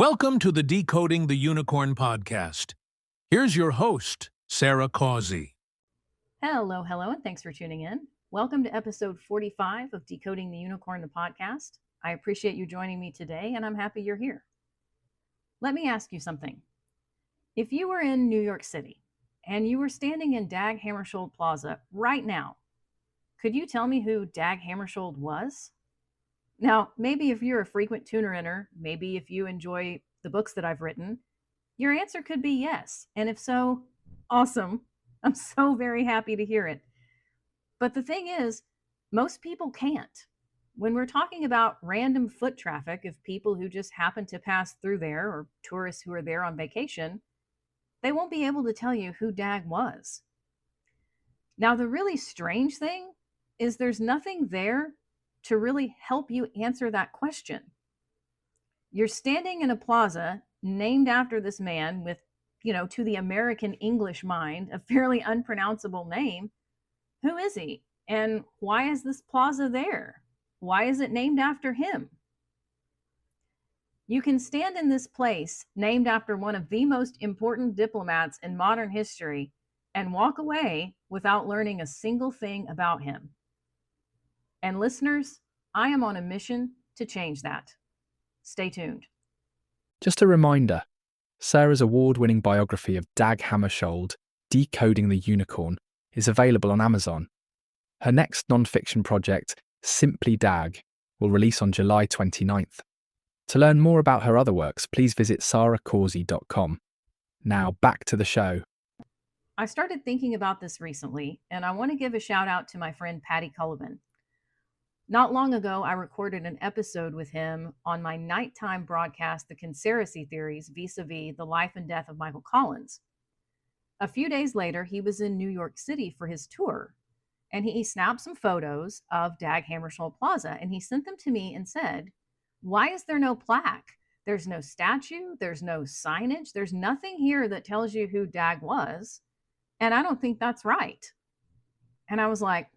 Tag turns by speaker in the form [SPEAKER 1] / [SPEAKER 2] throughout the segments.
[SPEAKER 1] Welcome to the Decoding the Unicorn podcast. Here's your host, Sarah Causey.
[SPEAKER 2] Hello, and thanks for tuning in. Welcome to episode 45 of Decoding the Unicorn, the podcast. I appreciate you joining me today, and I'm happy you're here. Let me ask you something. If you were in New York City and you were standing in Dag Hammarskjöld Plaza right now, could you tell me who Dag Hammarskjöld was? Now, maybe if you're a frequent tuner-inner, maybe if you enjoy the books that I've written, your answer could be yes. And if so, awesome. I'm so very happy to hear it. But the thing is, most people can't. When we're talking about random foot traffic of people who just happen to pass through there or tourists who are there on vacation, they won't be able to tell you who Dag was. Now, the really strange thing is there's nothing there to really help you answer that question. You're standing in a plaza named after this man with, to the American English mind, a fairly unpronounceable name. Who is he? And why is this plaza there? Why is it named after him? You can stand in this place named after one of the most important diplomats in modern history and walk away without learning a single thing about him. And listeners, I am on a mission to change that. Stay tuned.
[SPEAKER 3] Just a reminder, Sarah's award-winning biography of Dag Hammarskjöld, Decoding the Unicorn, is available on Amazon. Her next non-fiction project, Simply Dag, will release on July 29th. To learn more about her other works, please visit sarahcausey.com. Now back to the show.
[SPEAKER 2] I started thinking about this recently, and I want to give a shout out to my friend Patty Cullivan. Not long ago, I recorded an episode with him on my nighttime broadcast, The Conspiracy Theories, vis-a-vis the life and death of Michael Collins. A few days later, he was in New York City for his tour, and he snapped some photos of Dag Hammarskjöld Plaza, and he sent them to me and said, "Why is there no plaque? There's no statue, there's no signage, there's nothing here that tells you who Dag was, and I don't think that's right." And I was like,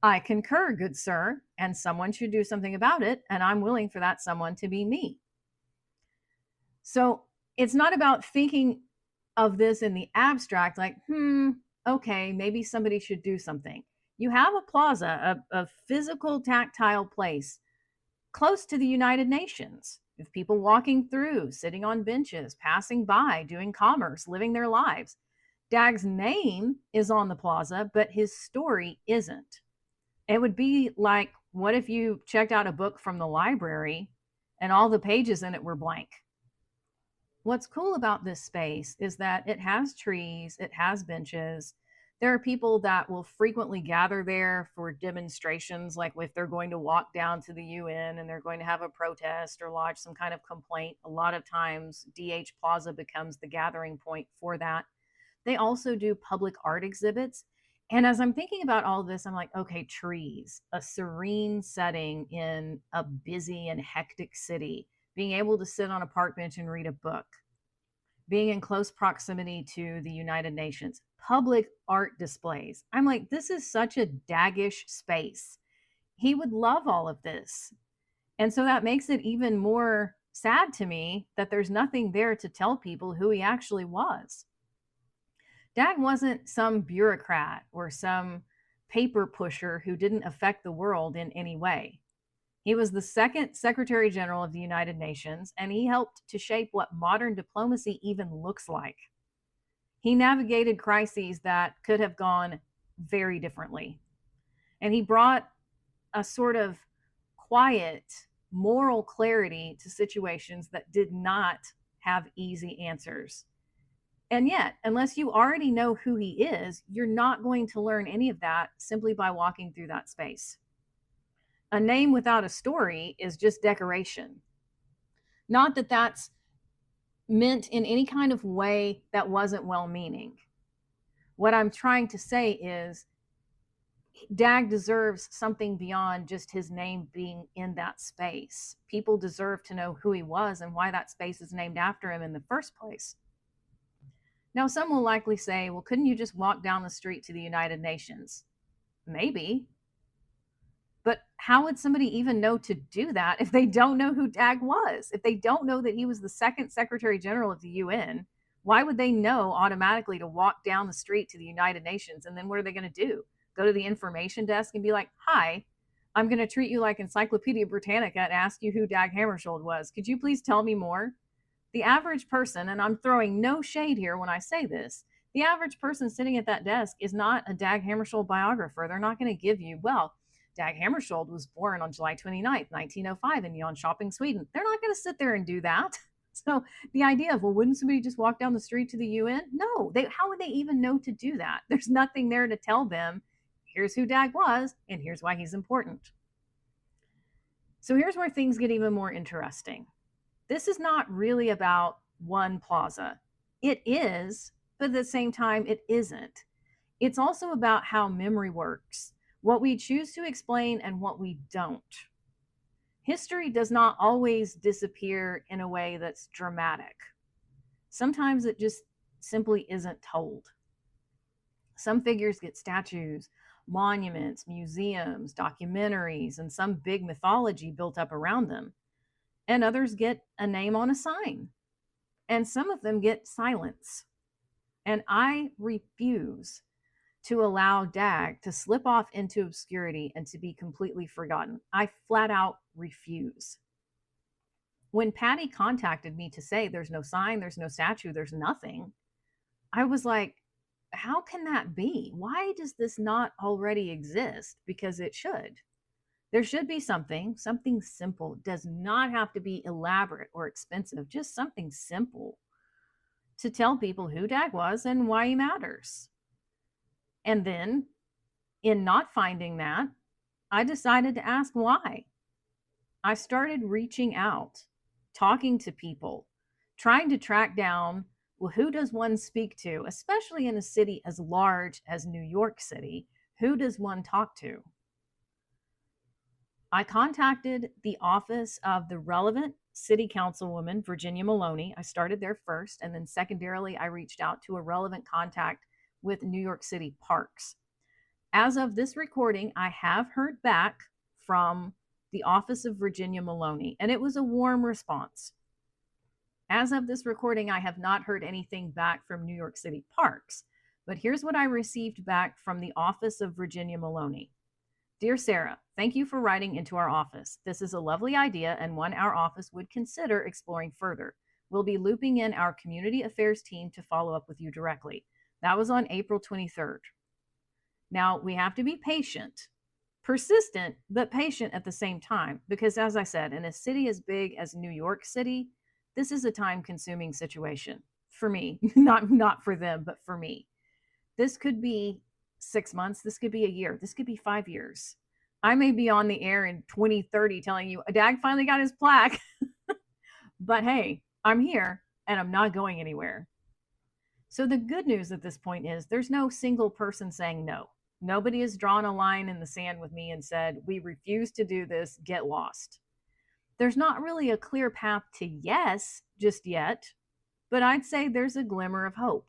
[SPEAKER 2] I concur, good sir, and someone should do something about it, and I'm willing for that someone to be me. So it's not about thinking of this in the abstract, like, okay, maybe somebody should do something. You have a plaza, a physical, tactile place close to the United Nations, with people walking through, sitting on benches, passing by, doing commerce, living their lives. Dag's name is on the plaza, but his story isn't. It would be like, what if you checked out a book from the library and all the pages in it were blank? What's cool about this space is that it has trees, it has benches. There are people that will frequently gather there for demonstrations, like if they're going to walk down to the UN and they're going to have a protest or lodge some kind of complaint. A lot of times, DH Plaza becomes the gathering point for that. They also do public art exhibits. And as I'm thinking about all this, I'm like, okay, trees, a serene setting in a busy and hectic city, being able to sit on a park bench and read a book, being in close proximity to the United Nations, public art displays. I'm like, this is such a Dagish space. He would love all of this. And so that makes it even more sad to me that there's nothing there to tell people who he actually was. Dag wasn't some bureaucrat or some paper pusher who didn't affect the world in any way. He was the second Secretary General of the United Nations, and he helped to shape what modern diplomacy even looks like. He navigated crises that could have gone very differently. And he brought a sort of quiet, moral clarity to situations that did not have easy answers. And yet, unless you already know who he is, you're not going to learn any of that simply by walking through that space. A name without a story is just decoration. Not that that's meant in any kind of way that wasn't well-meaning. What I'm trying to say is Dag deserves something beyond just his name being in that space. People deserve to know who he was and why that space is named after him in the first place. Now, some will likely say, well, couldn't you just walk down the street to the United Nations? Maybe. But how would somebody even know to do that if they don't know who Dag was? If they don't know that he was the second Secretary General of the UN, why would they know automatically to walk down the street to the United Nations? And then what are they going to do? Go to the information desk and be like, hi, I'm going to treat you like Encyclopedia Britannica and ask you who Dag Hammarskjöld was. Could you please tell me more? The average person, and I'm throwing no shade here when I say this, the average person sitting at that desk is not a Dag Hammarskjöld biographer. They're not going to give you, well, Dag Hammarskjöld was born on July 29th, 1905 in Jönköping, Sweden. They're not going to sit there and do that. So the idea of, well, wouldn't somebody just walk down the street to the UN? No, how would they even know to do that? There's nothing there to tell them, here's who Dag was, and here's why he's important. So here's where things get even more interesting. This is not really about one plaza. It is, but at the same time, it isn't. It's also about how memory works, what we choose to explain and what we don't. History does not always disappear in a way that's dramatic. Sometimes it just simply isn't told. Some figures get statues, monuments, museums, documentaries, and some big mythology built up around them. And others get a name on a sign. And some of them get silence. And I refuse to allow Dag to slip off into obscurity and to be completely forgotten. I flat out refuse. When Patty contacted me to say there's no sign, there's no statue, there's nothing, I was like, how can that be? Why does this not already exist? Because it should. There should be something simple. It does not have to be elaborate or expensive, just something simple to tell people who Dag was and why he matters. And then, in not finding that, I decided to ask why. I started reaching out, talking to people, trying to track down, well, who does one speak to, especially in a city as large as New York City? Who does one talk to? I contacted the office of the relevant city councilwoman, Virginia Maloney. I started there first, and then secondarily, I reached out to a relevant contact with New York City Parks. As of this recording, I have heard back from the office of Virginia Maloney, and it was a warm response. As of this recording, I have not heard anything back from New York City Parks, but here's what I received back from the office of Virginia Maloney. Dear Sarah, thank you for writing into our office. This is a lovely idea and one our office would consider exploring further. We'll be looping in our community affairs team to follow up with you directly. That was on April 23rd. Now, we have to be patient, persistent, but patient at the same time, because as I said, in a city as big as New York City, this is a time-consuming situation for me, not for them, but for me. This could be 6 months, this could be a year, this could be 5 years. I may be on the air in 2030 telling you, Dag finally got his plaque, but hey, I'm here and I'm not going anywhere. So the good news at this point is there's no single person saying no. Nobody has drawn a line in the sand with me and said, we refuse to do this, get lost. There's not really a clear path to yes just yet, but I'd say there's a glimmer of hope.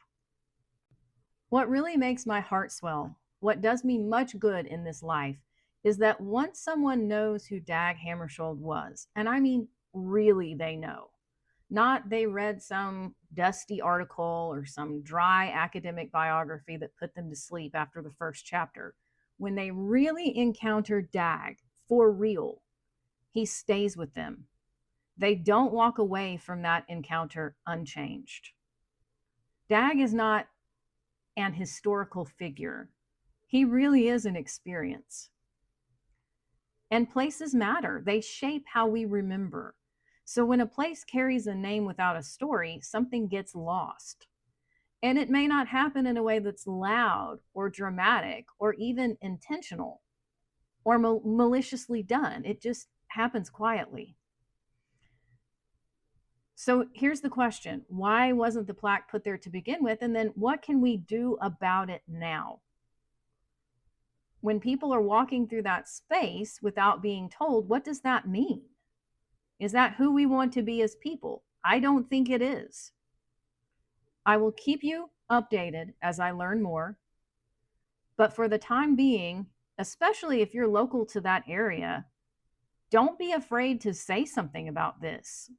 [SPEAKER 2] What really makes my heart swell, what does me much good in this life, is that once someone knows who Dag Hammarskjöld was, and I mean really they know, not they read some dusty article or some dry academic biography that put them to sleep after the first chapter. When they really encounter Dag for real, he stays with them. They don't walk away from that encounter unchanged. Dag is not an historical figure. He really is an experience. And places matter. They shape how we remember. So when a place carries a name without a story, something gets lost. And it may not happen in a way that's loud or dramatic or even intentional or maliciously done. It just happens quietly. So here's the question. Why wasn't the plaque put there to begin with? And then what can we do about it now? When people are walking through that space without being told, what does that mean? Is that who we want to be as people? I don't think it is. I will keep you updated as I learn more. But for the time being, especially if you're local to that area, don't be afraid to say something about this.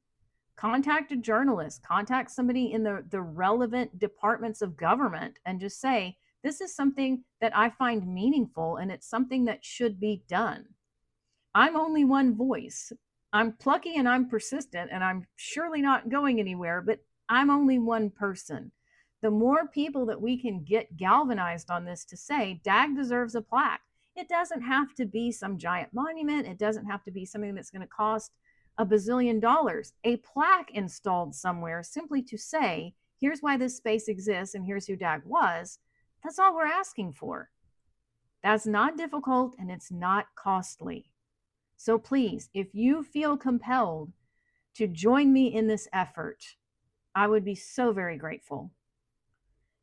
[SPEAKER 2] Contact a journalist, contact somebody in the relevant departments of government, and just say, this is something that I find meaningful and it's something that should be done. I'm only one voice. I'm plucky and I'm persistent and I'm surely not going anywhere, but I'm only one person. The more people that we can get galvanized on this to say, Dag deserves a plaque. It doesn't have to be some giant monument. It doesn't have to be something that's going to cost a bazillion dollars. A plaque installed somewhere simply to say, here's why this space exists and here's who Dag was. That's all we're asking for. That's not difficult and it's not costly. So please, if you feel compelled to join me in this effort, I would be so very grateful.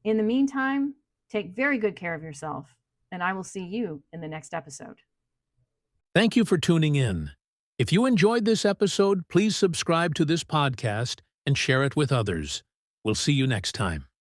[SPEAKER 2] In the meantime, take very good care of yourself, and I will see you in the next episode.
[SPEAKER 1] Thank you for tuning in. If you enjoyed this episode, please subscribe to this podcast and share it with others. We'll see you next time.